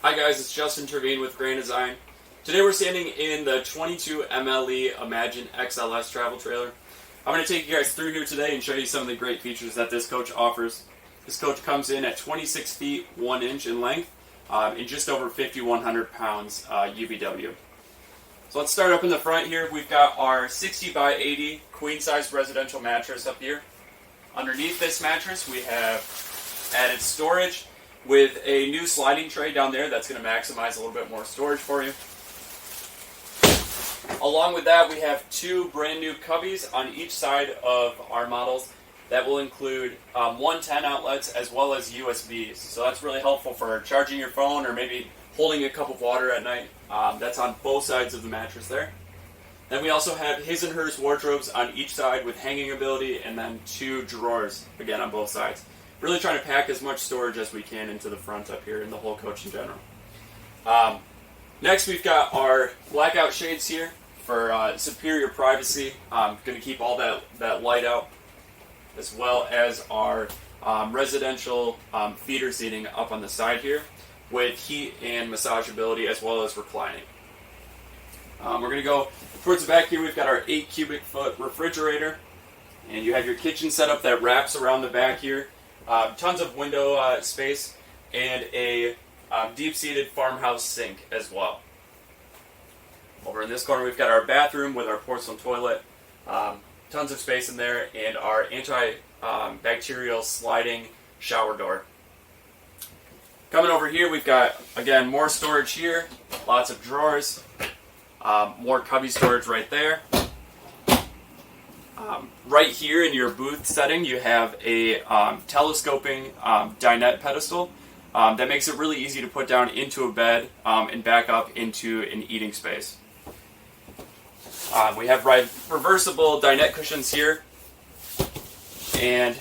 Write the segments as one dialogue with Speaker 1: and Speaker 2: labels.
Speaker 1: Hi guys, it's Justin TerVeen with Grand Design. Today we're standing in the 22 MLE Imagine XLS travel trailer. I'm going to take you guys through here today and show you some of the great features that this coach offers. This coach comes in at 26 feet 1 inch in length and just over 5,100 pounds UVW. So let's start up in the front here. We've got our 60 by 80 queen size residential mattress up here. Underneath this mattress we have added storage with a new sliding tray down there that's going to maximize a little bit more storage for you. Along with that, we have two brand new cubbies on each side of our models that will include 110 outlets as well as USBs. So that's really helpful for charging your phone or maybe holding a cup of water at night. That's on both sides of the mattress there. Then we also have his and hers wardrobes on each side with hanging ability, and then two drawers again on both sides. Really trying to pack as much storage as we can into the front up here in the whole coach in general. Next we've got our blackout shades here for superior privacy. Going to keep all that light out, as well as our residential feeder seating up on the side here with heat and massage ability as well as reclining. We're going to go towards the back here. We've got our 8 cubic foot refrigerator, and you have your kitchen setup that wraps around the back here. Tons of window space and a deep-seated farmhouse sink as well. Over in this corner we've got our bathroom with our porcelain toilet, tons of space in there, and our anti-bacterial sliding shower door. Coming over here we've got, again, more storage here, lots of drawers, more cubby storage right there. Right here in your booth setting, you have a telescoping dinette pedestal that makes it really easy to put down into a bed and back up into an eating space. We have reversible dinette cushions here, and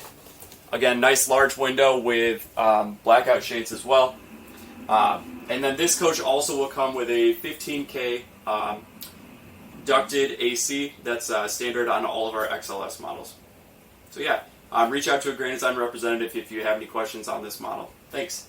Speaker 1: again, nice large window with blackout shades as well. And then this coach also will come with a 15K ducted AC that's standard on all of our XLS models. So yeah, reach out to a Grand Design representative if you have any questions on this model. Thanks.